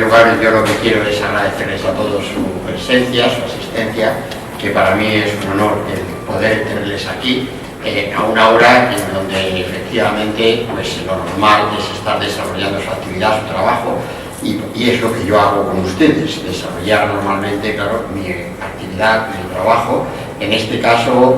lugar, yo lo que quiero es agradecerles a todos su presencia, su asistencia, que para mí es un honor el poder tenerles aquí a una hora en donde efectivamente pues, lo normal es estar desarrollando su actividad, su trabajo, y es lo que yo hago con ustedes, desarrollar normalmente, claro, mi actividad, mi trabajo, en este caso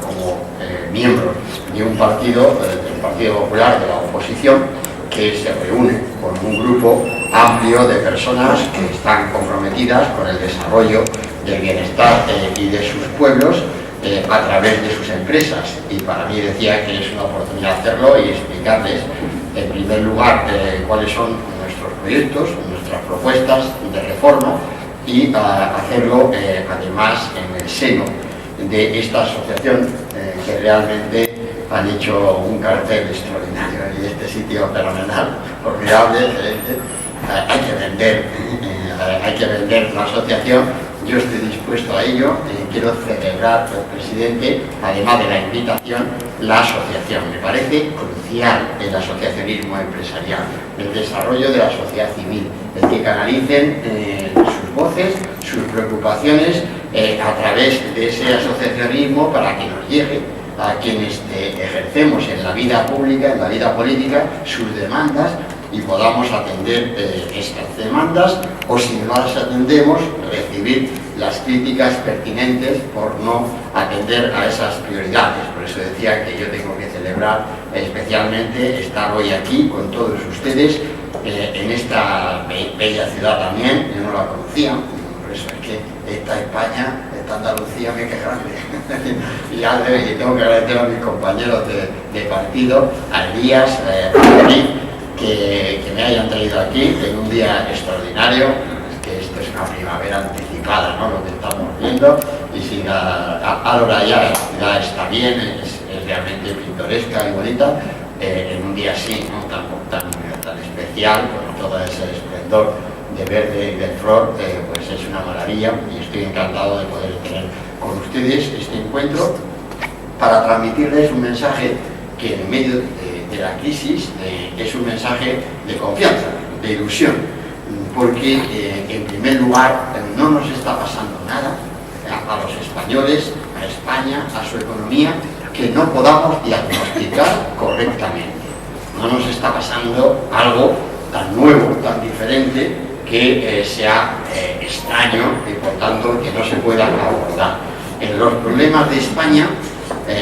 como miembro de un partido, del Partido Popular de la oposición, que se reúne con un grupo amplio de personas que están comprometidas con el desarrollo del bienestar y de sus pueblos a través de sus empresas. Y para mí decía que es una oportunidad hacerlo y explicarles, en primer lugar, cuáles son nuestros proyectos, nuestras propuestas de reforma y hacerlo además en el seno de esta asociación que realmente han hecho un cartel extraordinario y este sitio fenomenal, formidable, hay que vender la asociación. Yo estoy dispuesto a ello, quiero celebrar, presidente, además de la invitación, la asociación. Me parece crucial el asociacionismo empresarial, el desarrollo de la sociedad civil, el que canalicen sus voces, sus preocupaciones a través de ese asociacionismo para que nos llegue a quienes ejercemos en la vida pública, en la vida política, sus demandas y podamos atender estas demandas o si no las atendemos, recibir las críticas pertinentes por no atender a esas prioridades. Por eso decía que yo tengo que celebrar especialmente estar hoy aquí con todos ustedes en esta bella ciudad también. Yo no la conocía, por eso es que esta España, esta Andalucía me que grande. Y tengo que agradecer a mis compañeros de partido, a Elías, a David, que me hayan traído aquí en un día extraordinario. Es que esto es una primavera anticipada, ¿no? Lo que estamos viendo, y si ahora ya la ciudad está bien, es realmente pintoresca y bonita, en un día así, ¿no? tan especial, con todo ese esplendor de verde y de flor, pues es una maravilla y estoy encantado de poder tener con ustedes este encuentro para transmitirles un mensaje que en medio de la crisis es un mensaje de confianza, de ilusión, porque en primer lugar no nos está pasando nada a los españoles, a España, a su economía, que no podamos diagnosticar correctamente. No nos está pasando algo tan nuevo, tan diferente, que sea extraño y por tanto que no se pueda abordar. En los problemas de España,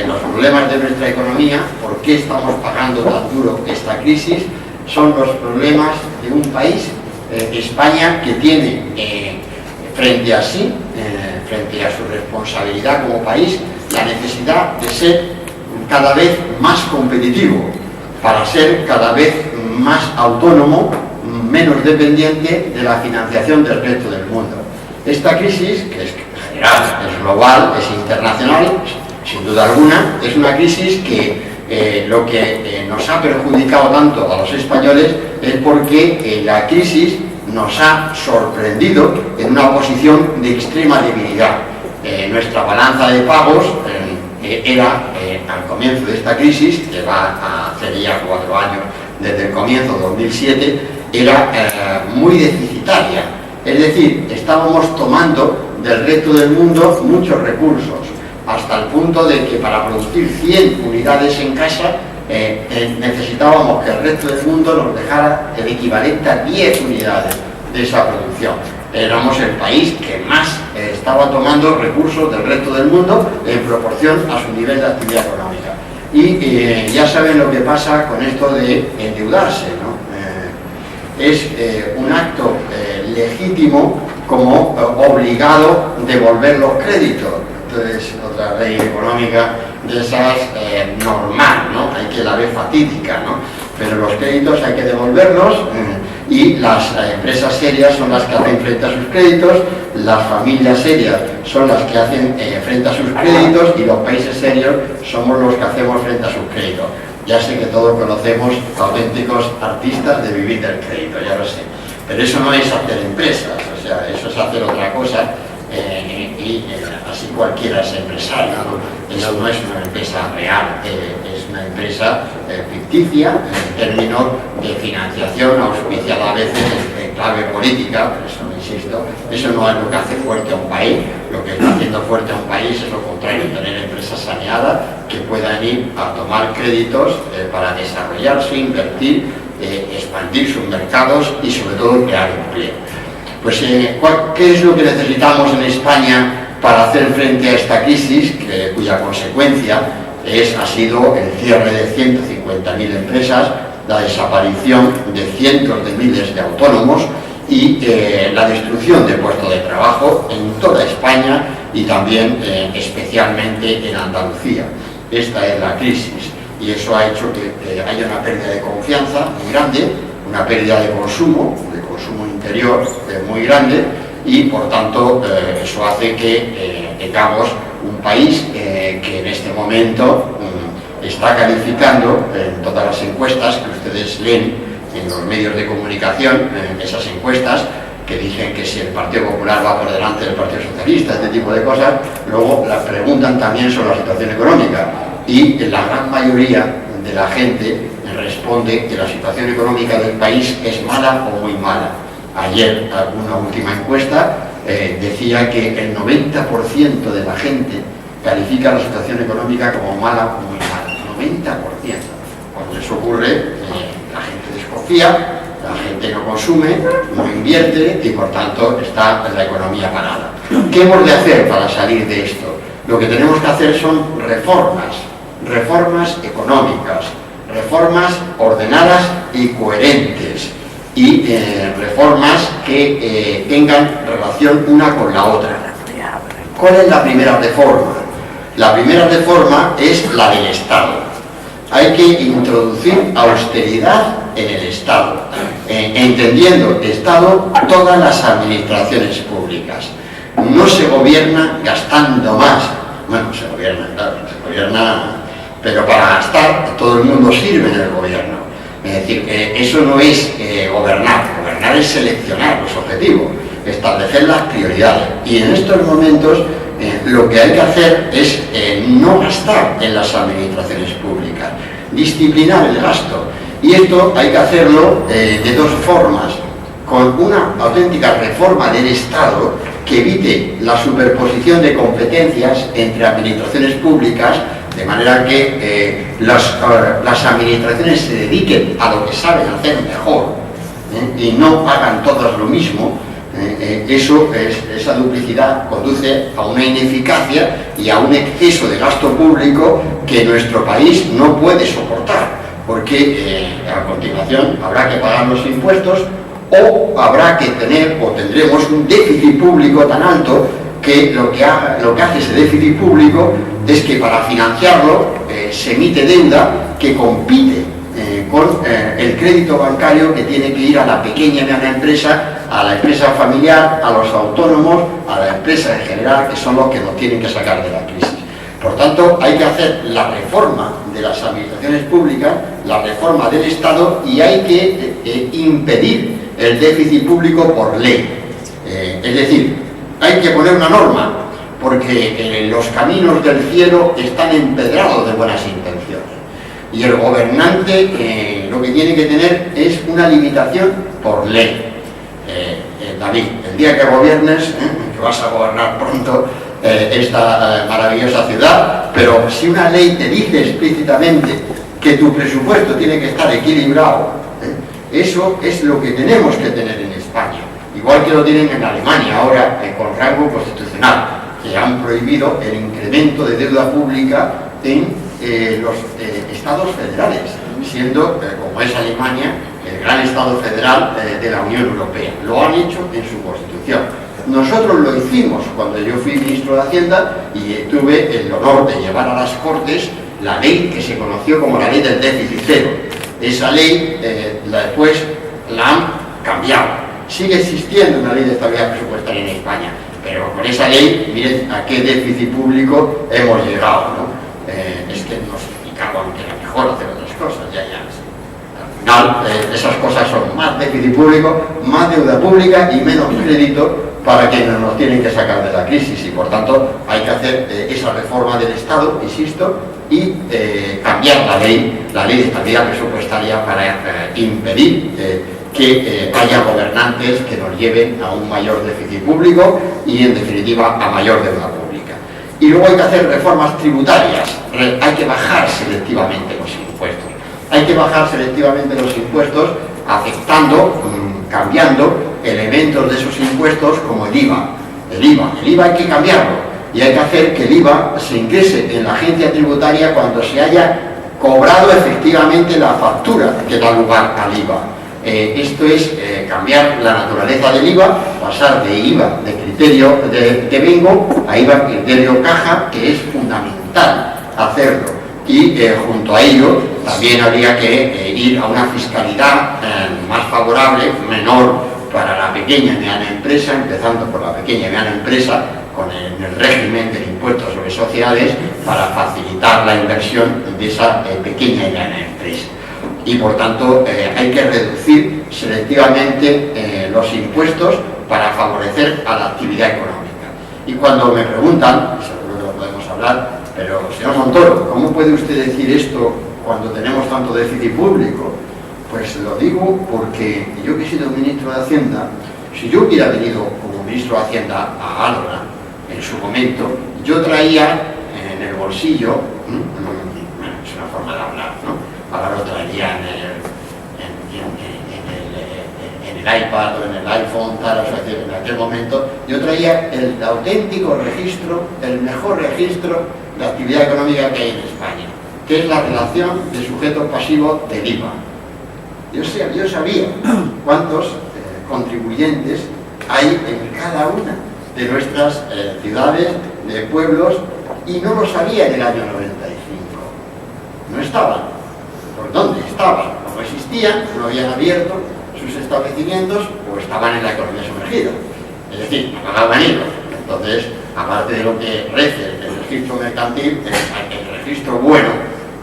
los problemas de nuestra economía, ¿por qué estamos pagando tan duro esta crisis? Son los problemas de un país, España, que tiene frente a sí, frente a su responsabilidad como país, la necesidad de ser cada vez más competitivo, para ser cada vez más autónomo, menos dependiente de la financiación del resto del mundo. Esta crisis, que es general, es global, es internacional, sin duda alguna, es una crisis que lo que nos ha perjudicado tanto a los españoles es porque la crisis nos ha sorprendido en una posición de extrema debilidad. Nuestra balanza de pagos era, al comienzo de esta crisis, que va a hacer ya 4 años desde el comienzo, 2007, era muy deficitaria. Es decir, estábamos tomando del resto del mundo muchos recursos, hasta el punto de que para producir 100 unidades en casa necesitábamos que el resto del mundo nos dejara el equivalente a 10 unidades de esa producción. Éramos el país que más estaba tomando recursos del resto del mundo en proporción a su nivel de actividad económica. Y ya saben lo que pasa con esto de endeudarse, ¿no? Es un acto legítimo como obligado devolver los créditos. Entonces, otra ley económica de esas normal, ¿no? Hay que la ve fatídica, ¿no? Pero los créditos hay que devolverlos y las empresas serias son las que hacen frente a sus créditos, las familias serias son las que hacen frente a sus créditos y los países serios somos los que hacemos frente a sus créditos. Ya sé que todos conocemos auténticos artistas de vivir del crédito, ya lo sé. Pero eso no es hacer empresas, o sea, eso es hacer otra cosa y así cualquiera es empresario, ¿no? Eso no es una empresa real, es una empresa ficticia en términos de financiación auspiciada a veces en clave política. Por eso insisto, eso no es lo que hace fuerte a un país. Lo que está haciendo fuerte a un país es lo contrario, tener empresas saneadas que puedan ir a tomar créditos para desarrollarse, invertir, expandir sus mercados y sobre todo crear empleo. Pues, ¿qué es lo que necesitamos en España para hacer frente a esta crisis, cuya consecuencia ha sido el cierre de 150.000 empresas, la desaparición de cientos de miles de autónomos y la destrucción de puestos de trabajo en toda España y también especialmente en Andalucía? Esta es la crisis y eso ha hecho que haya una pérdida de confianza muy grande, una pérdida de consumo interior muy grande y por tanto eso hace que tengamos un país que en este momento está calificando en todas las encuestas que ustedes leen en los medios de comunicación, esas encuestas que dicen que si el Partido Popular va por delante del Partido Socialista, este tipo de cosas, luego las preguntan también sobre la situación económica y la gran mayoría de la gente responde que la situación económica del país es mala o muy mala. Ayer, una última encuesta decía que el 90% de la gente califica la situación económica como mala o muy mala. 90%. Cuando eso ocurre, la gente desconfía, la gente no consume, no invierte y por tanto está la economía parada. ¿Qué hemos de hacer para salir de esto? Lo que tenemos que hacer son reformas económicas, reformas ordenadas y coherentes y reformas que tengan relación una con la otra. ¿Cuál es la primera reforma? La primera reforma es la del Estado. Hay que introducir austeridad en el Estado, entendiendo Estado todas las administraciones públicas. No se gobierna gastando más. Bueno, se gobierna, claro, se gobierna, pero para gastar todo el mundo sirve en el gobierno. Es decir, eso no es gobernar es seleccionar los objetivos, establecer las prioridades. Y en estos momentos lo que hay que hacer es no gastar en las administraciones públicas, disciplinar el gasto. Y esto hay que hacerlo de dos formas, con una auténtica reforma del Estado que evite la superposición de competencias entre administraciones públicas, de manera que las administraciones se dediquen a lo que saben hacer mejor y no hagan todas lo mismo. Esa duplicidad conduce a una ineficacia y a un exceso de gasto público que nuestro país no puede soportar, porque a continuación habrá que pagar los impuestos o habrá que tener o tendremos un déficit público tan alto que lo que hace ese déficit público es que para financiarlo se emite deuda que compite con el crédito bancario que tiene que ir a la pequeña y mediana empresa, a la empresa familiar, a los autónomos, a la empresa en general, que son los que nos tienen que sacar de la crisis. Por tanto, hay que hacer la reforma de las administraciones públicas, la reforma del Estado y hay que impedir el déficit público por ley. Es decir, hay que poner una norma, porque los caminos del cielo están empedrados de buenas intenciones. Y el gobernante lo que tiene que tener es una limitación por ley. David, el día que gobiernes, que vas a gobernar pronto esta maravillosa ciudad, pero si una ley te dice explícitamente que tu presupuesto tiene que estar equilibrado, eso es lo que tenemos que tener en España. Igual que lo tienen en Alemania ahora con rango constitucional, que han prohibido el incremento de deuda pública en los estados federales, siendo, como es Alemania, el gran estado federal de la Unión Europea. Lo han hecho en su constitución. Nosotros lo hicimos cuando yo fui ministro de Hacienda y tuve el honor de llevar a las Cortes la ley que se conoció como la ley del déficit cero. Esa ley después la han cambiado. Sigue existiendo una ley de estabilidad presupuestaria en España, pero con esa ley, miren a qué déficit público hemos llegado, ¿no? Es que nos explicaban que era mejor hacer otras cosas, ya. Al final, esas cosas son más déficit público, más deuda pública y menos crédito para quienes nos tienen que sacar de la crisis. Y por tanto, hay que hacer esa reforma del Estado, insisto, y cambiar cambiar la ley de estabilidad presupuestaria para impedir que haya gobernantes que nos lleven a un mayor déficit público y, en definitiva, a mayor deuda pública. Y luego hay que hacer reformas tributarias, hay que bajar selectivamente los impuestos. Hay que bajar selectivamente los impuestos afectando, cambiando elementos de esos impuestos como el IVA. El IVA hay que cambiarlo y hay que hacer que el IVA se ingrese en la agencia tributaria cuando se haya cobrado efectivamente la factura que da lugar al IVA. Esto es cambiar la naturaleza del IVA, pasar de IVA de criterio de vengo a IVA criterio caja, que es fundamental hacerlo. Y junto a ello también habría que ir a una fiscalidad más favorable, menor para la pequeña y mediana empresa, empezando por la pequeña y mediana empresa, con el régimen del impuesto sobre sociedades, para facilitar la inversión de esa pequeña y mediana empresa. Y por tanto hay que reducir selectivamente los impuestos para favorecer a la actividad económica. Y cuando me preguntan, seguro que lo podemos hablar, pero señor Montoro, ¿cómo puede usted decir esto cuando tenemos tanto déficit público? Pues lo digo porque yo que he sido ministro de Hacienda, si yo hubiera venido como ministro de Hacienda a Álora en su momento, yo traía en el bolsillo, es una forma de hablar, ¿no? Ahora lo traería en el iPad o en el iPhone, tal, o sea, en aquel momento yo traía el auténtico registro, el mejor registro de actividad económica que hay en España, que es la relación de sujeto pasivo del IVA. Yo sabía cuántos contribuyentes hay en cada una de nuestras ciudades, de pueblos, y no lo sabía en el año 95. No estaban. ¿Por dónde estaban? No existían, no habían abierto sus establecimientos o estaban en la economía sumergida. Es decir, no pagaban IVA. Entonces, aparte de lo que rece el registro mercantil, el registro bueno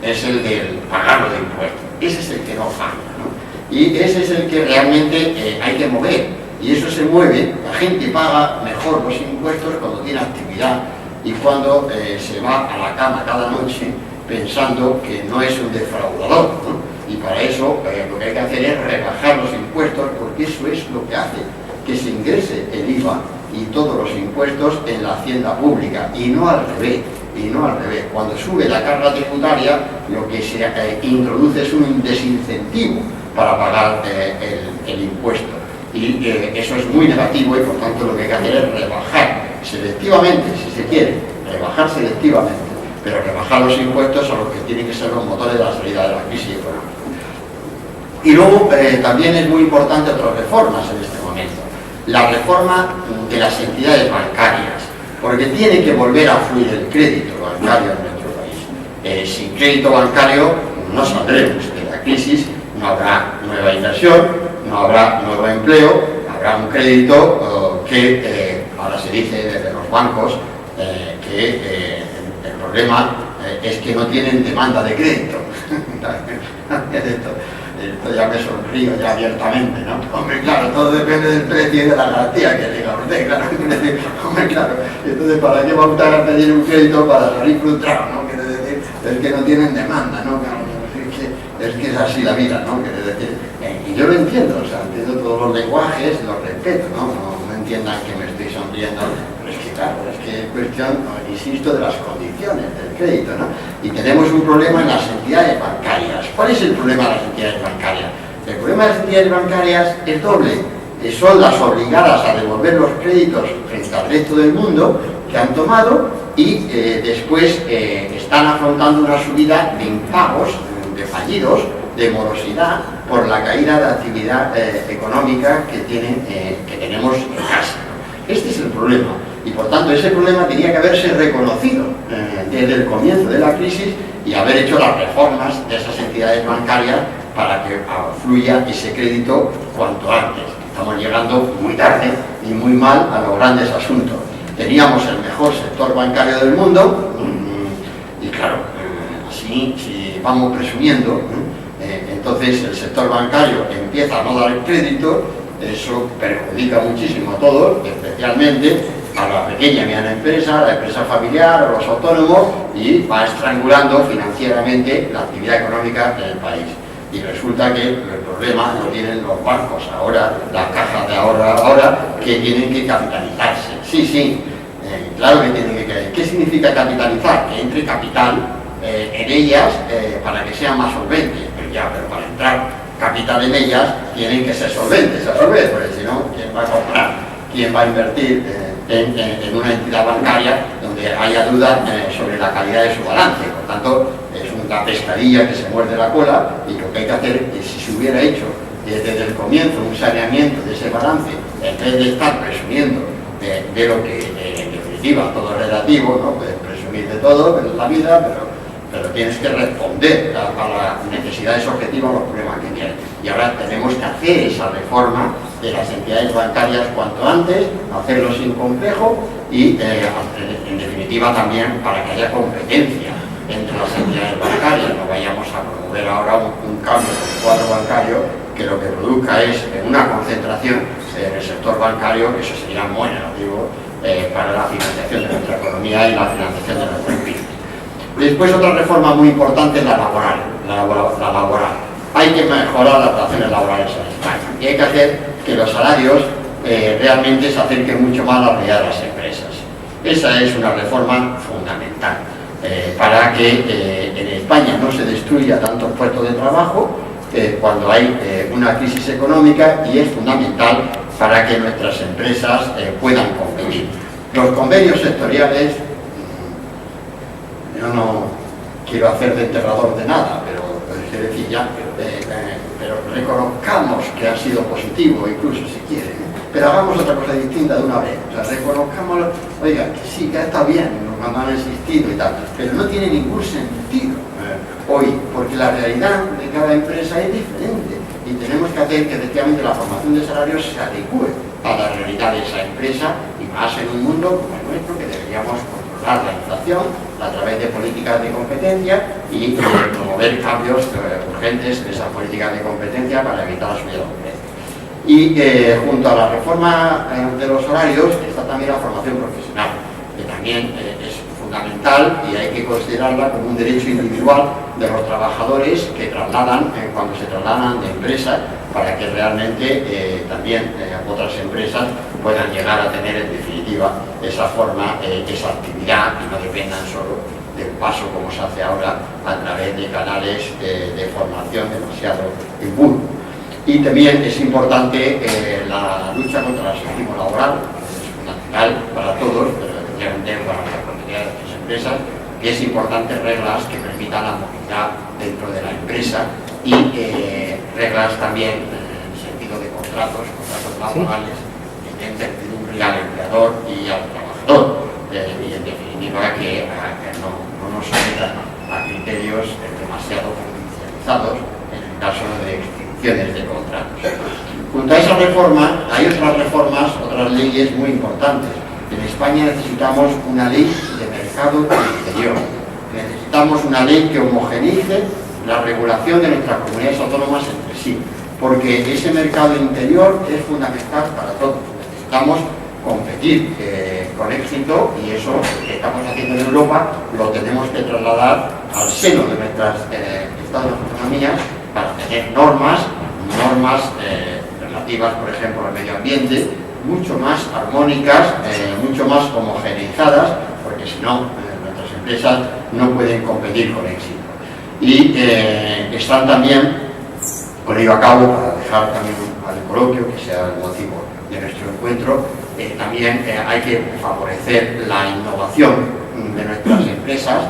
es el del pagarlo de impuestos. Ese es el que no falla, ¿no? Y ese es el que realmente hay que mover. Y eso se mueve, la gente paga mejor los impuestos cuando tiene actividad y cuando se va a la cama cada noche pensando que no es un defraudador, ¿no? Y para eso lo que hay que hacer es rebajar los impuestos, porque eso es lo que hace que se ingrese el IVA y todos los impuestos en la hacienda pública, y no al revés. Cuando sube la carga tributaria, lo que se introduce es un desincentivo para pagar el impuesto, y eso es muy negativo, y por tanto lo que hay que hacer es rebajar selectivamente, si se quiere, rebajar selectivamente, pero rebajar los impuestos a los que tienen que ser los motores de la salida de la crisis económica. Y luego también es muy importante otras reformas en este momento. La reforma de las entidades bancarias, porque tiene que volver a fluir el crédito bancario en nuestro país. Sin crédito bancario no saldremos de la crisis, no habrá nueva inversión, no habrá nuevo empleo, habrá un crédito que ahora se dice desde los bancos que el problema es que no tienen demanda de crédito. Esto ya me sonrío ya abiertamente, ¿no? Hombre, claro, todo depende del precio y de la garantía que diga usted, claro. Hombre, claro, entonces ¿para qué va usted a pedir un crédito para salir frustrado, ¿no? Quiere decir, es que no tienen demanda, ¿no? Es que es así la vida, ¿no? Quiere decir, y yo lo entiendo, o sea, entiendo todos los lenguajes, los respeto, ¿no? No entiendan que me estoy sonriendo, pero es que claro, es que es cuestión, insisto, de las condiciones del crédito, ¿no? Y tenemos un problema en las entidades bancarias. ¿Cuál es el problema de las entidades bancarias? El problema de las entidades bancarias es doble. Son las obligadas a devolver los créditos frente al resto del mundo que han tomado, y después están afrontando una subida de impagos, de fallidos, de morosidad, por la caída de actividad económica que tenemos en casa. Este es el problema, y por tanto ese problema tenía que haberse reconocido desde el comienzo de la crisis y haber hecho las reformas de esas entidades bancarias para que fluya ese crédito cuanto antes. Estamos llegando muy tarde y muy mal a los grandes asuntos. Teníamos el mejor sector bancario del mundo, y claro, así si vamos presumiendo, entonces el sector bancario empieza a no dar el crédito. Eso perjudica muchísimo a todos, especialmente a la pequeña y mediana empresa, a la empresa familiar, a los autónomos, y va estrangulando financieramente la actividad económica en el país. Y resulta que el problema lo tienen los bancos ahora, las cajas de ahora, que tienen que capitalizarse. Sí, claro que tienen que... ¿Qué significa capitalizar? Que entre capital en ellas para que sean más solventes. Pero para entrar capital en ellas tienen que ser solventes a su vez, porque si no, ¿quién va a comprar? ¿Quién va a invertir en una entidad bancaria donde haya duda sobre la calidad de su balance? Por tanto, es una pescadilla que se muerde la cola, y lo que hay que hacer es, si se hubiera hecho desde el comienzo un saneamiento de ese balance, en vez de estar presumiendo de lo que en definitiva todo es relativo, ¿no? Puedes presumir de todo en la vida, pero tienes que responder a las necesidades objetivas, a los problemas que tienes. Y ahora tenemos que hacer esa reforma de las entidades bancarias cuanto antes, hacerlo sin complejo y, en definitiva, también para que haya competencia entre las entidades bancarias. No vayamos a promover ahora un cambio del cuadro bancario que lo que produzca es una concentración en el sector bancario, que eso sería muy negativo para la financiación de nuestra economía y la financiación de nuestros pymes. Después, otra reforma muy importante es la laboral. Hay que mejorar las relaciones laborales en España y hay que hacer que los salarios realmente se acerquen mucho más a la realidad de las empresas. Esa es una reforma fundamental para que en España no se destruya tantos puestos de trabajo cuando hay una crisis económica, y es fundamental para que nuestras empresas puedan competir. Los convenios sectoriales, yo no quiero hacer de enterrador de nada, pero reconozcamos que ha sido positivo, incluso si quieren, pero hagamos otra cosa distinta de una vez. O sea, reconozcamos, oiga, que sí, que está bien cuando han existido y tal, pero no tiene ningún sentido hoy, porque la realidad de cada empresa es diferente y tenemos que hacer que efectivamente la formación de salarios se adecue a la realidad de esa empresa, y más en un mundo como el nuestro, que deberíamos controlar la inflación a través de políticas de competencia y promover cambios urgentes en esas políticas de competencia para evitar la subida de los precios. Y junto a la reforma de los horarios está también la formación profesional, que también es fundamental y hay que considerarla como un derecho individual de los trabajadores que trasladan, cuando se trasladan de empresas, para que realmente también otras empresas puedan llegar a tener en definitiva esa forma, esa actividad, y no dependan solo del paso, como se hace ahora, a través de canales de formación demasiado impuros. Y también es importante la lucha contra el racismo laboral, que es fundamental para todos, pero especialmente para las comunidades de las empresas, que es importante reglas que permitan la movilidad dentro de la empresa y reglas también en el sentido de contratos laborales, que den certidumbre al empleador y al trabajador, y en definitiva que no nos sometan a criterios demasiado judicializados en el caso de extinciones de contratos. Junto a esa reforma hay otras reformas, otras leyes muy importantes. En España necesitamos una ley de mercado interior. Necesitamos una ley que homogeneice la regulación de nuestras comunidades autónomas entre sí, porque ese mercado interior es fundamental para todos. Necesitamos competir con éxito, y eso que estamos haciendo en Europa lo tenemos que trasladar al seno de nuestras estados de autonomía para tener normas relativas, por ejemplo, al medio ambiente, mucho más armónicas, mucho más homogeneizadas, porque si no, nuestras empresas no pueden competir con éxito. Y están también, con ello a cabo, para dejar también al coloquio, que sea el motivo de nuestro encuentro, también hay que favorecer la innovación de nuestras empresas,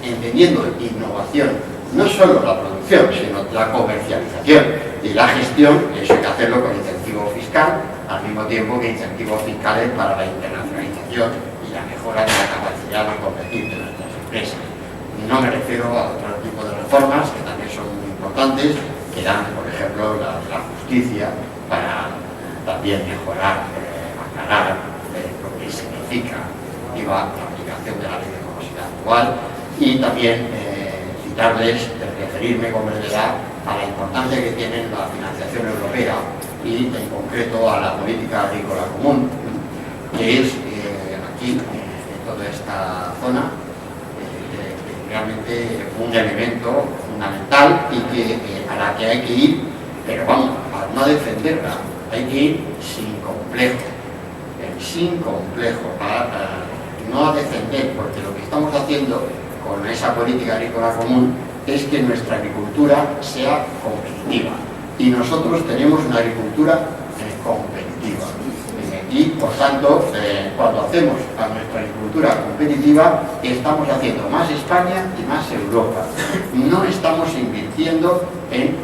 entendiendo innovación no solo la producción, sino la comercialización y la gestión. Eso hay que hacerlo con incentivo fiscal, al mismo tiempo que incentivos fiscales para la internacionalización y la mejora de la capacidad de competir de nuestras empresas. No me refiero a otro tipo de reformas que también son muy importantes, que dan, por ejemplo, la justicia para también mejorar, aclarar lo que significa la aplicación de la ley de morosidad actual, y también citarles, referirme con brevedad a la importancia que tiene la financiación europea y en concreto a la política agrícola común, que es aquí, en toda esta zona, realmente un elemento fundamental y que, a la que hay que ir, pero vamos, a no defenderla, hay que ir sin complejo, no a defender, porque lo que estamos haciendo con esa política agrícola común es que nuestra agricultura sea competitiva, y nosotros tenemos una agricultura competitiva. Y por tanto, cuando hacemos a nuestra agricultura competitiva, estamos haciendo más España y más Europa. No estamos invirtiendo en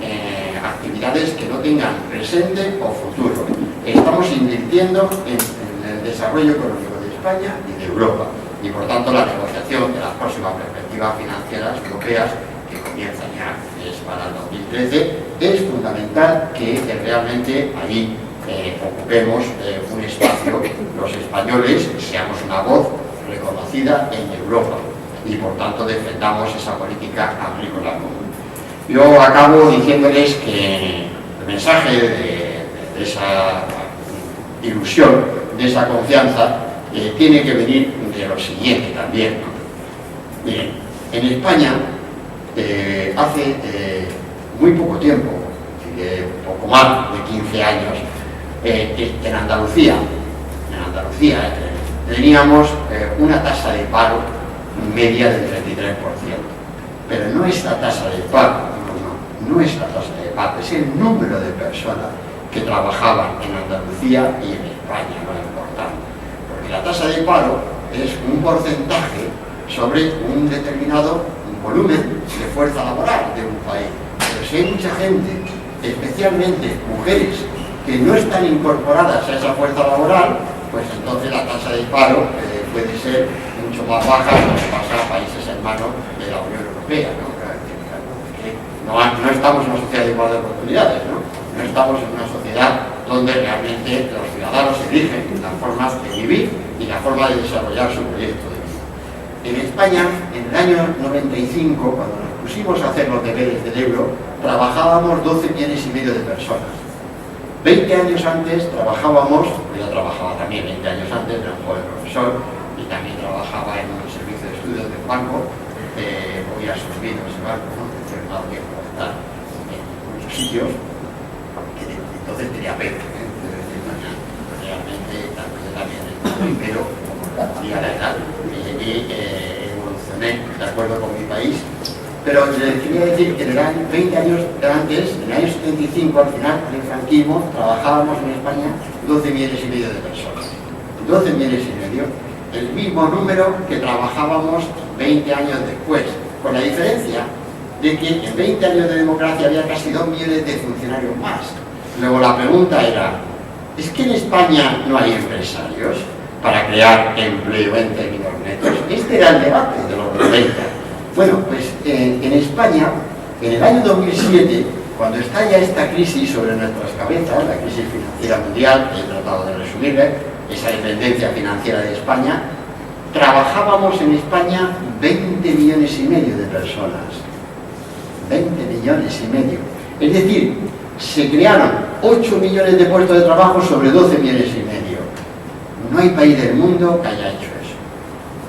actividades que no tengan presente o futuro. Estamos invirtiendo en el desarrollo económico de España y de Europa. Y por tanto, la negociación de las próximas perspectivas financieras europeas, que comienzan ya, es para el 2013, es fundamental que realmente allí ocupemos un espacio, los españoles seamos una voz reconocida en Europa y por tanto defendamos esa política agrícola común. Yo acabo diciéndoles que el mensaje de esa ilusión, de esa confianza, tiene que venir de lo siguiente también. Miren, en España hace muy poco tiempo, poco más de 15 años, en Andalucía teníamos una tasa de paro media del 33%. Pero no es la tasa de paro, no es la tasa de paro, es el número de personas que trabajaban en Andalucía y en España, lo importante. Porque la tasa de paro es un porcentaje sobre un determinado volumen de fuerza laboral de un país. Pero si hay mucha gente, especialmente mujeres, que no están incorporadas a esa fuerza laboral, pues entonces la tasa de paro puede ser mucho más baja de lo que pasa a países hermanos de la Unión Europea, ¿no? No estamos en una sociedad de igualdad de oportunidades, ¿no? No estamos en una sociedad donde realmente los ciudadanos eligen las formas de vivir y la forma de desarrollar su proyecto de vida. En España, en el año 95, cuando nos pusimos a hacer los deberes del euro, trabajábamos 12,5 millones de personas. 20 años antes trabajábamos, yo trabajaba también 20 años antes, era un joven profesor y también trabajaba en un servicio de estudios del banco, hoy ha subido ese banco, ¿no? Determinado tiempo estar en muchos sitios, entonces tenía pena, realmente también estoy, pero como decía la edad, evolucioné de acuerdo con mi país. Pero les quería decir que en el año 20 años antes, en el año 75, al final del franquismo, trabajábamos en España 12,5 millones de personas. 12,5 millones, el mismo número que trabajábamos 20 años después, con la diferencia de que en 20 años de democracia había casi 2 millones de funcionarios más. Luego la pregunta era, ¿es que en España no hay empresarios para crear empleo en términos netos? Este era el debate de los 90. Bueno, pues en España, en el año 2007, cuando estalla esta crisis sobre nuestras cabezas, la crisis financiera mundial, he tratado de resumirle, esa dependencia financiera de España, trabajábamos en España 20,5 millones de personas. 20,5 millones. Es decir, se crearon 8 millones de puestos de trabajo sobre 12,5 millones. No hay país del mundo que haya hecho eso.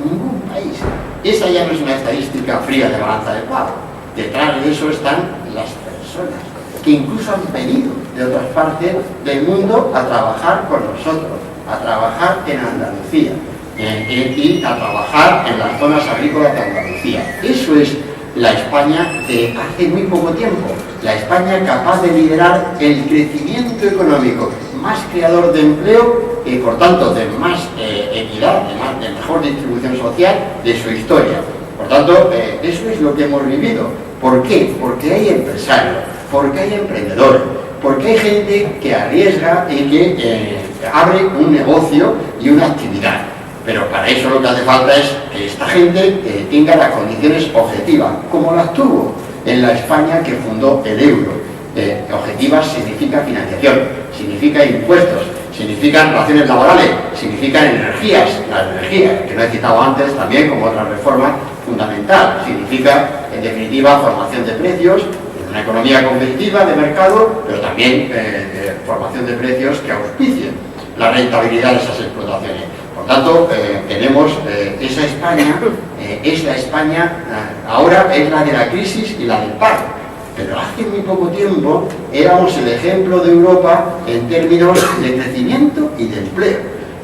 Ningún país. Esa ya no es una estadística fría de balanza de pago. Detrás de eso están las personas, que incluso han venido de otras partes del mundo a trabajar con nosotros, a trabajar en Andalucía y a trabajar en las zonas agrícolas de Andalucía. Eso es la España de hace muy poco tiempo, la España capaz de liderar el crecimiento económico, más creador de empleo y por tanto de más equidad, de mejor distribución social de su historia. Por tanto, eso es lo que hemos vivido. ¿Por qué? Porque hay empresarios, porque hay emprendedores, porque hay gente que arriesga y que abre un negocio y una actividad. Pero para eso lo que hace falta es que esta gente tenga las condiciones objetivas, como las tuvo en la España que fundó el euro. Objetivas significa financiación, significa impuestos, significan relaciones laborales, significan energías, la energía, que no he citado antes también como otra reforma fundamental, significa en definitiva formación de precios, una economía competitiva de mercado, pero también formación de precios que auspicien la rentabilidad de esas explotaciones. Por tanto, tenemos esa España, ahora es la de la crisis y la del paro. Pero hace muy poco tiempo éramos el ejemplo de Europa en términos de crecimiento y de empleo.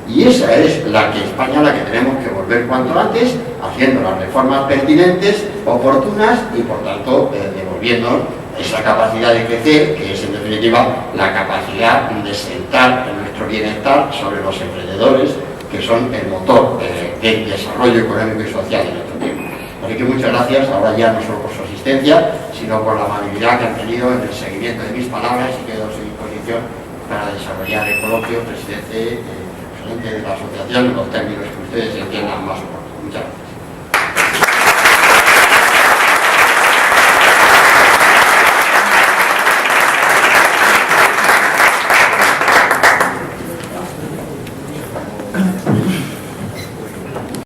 Y esa es la que España, la que tenemos que volver cuanto antes, haciendo las reformas pertinentes, oportunas y por tanto devolviendo esa capacidad de crecer, que es en definitiva la capacidad de sentar nuestro bienestar sobre los emprendedores, que son el motor del desarrollo económico y social de nuestro tiempo. Así que muchas gracias, ahora ya no solo por su asistencia, sino por la amabilidad que han tenido en el seguimiento de mis palabras, y quedo a su disposición para desarrollar el coloquio, presidente de la asociación, en los términos que ustedes entiendan más oportunos. Muchas gracias.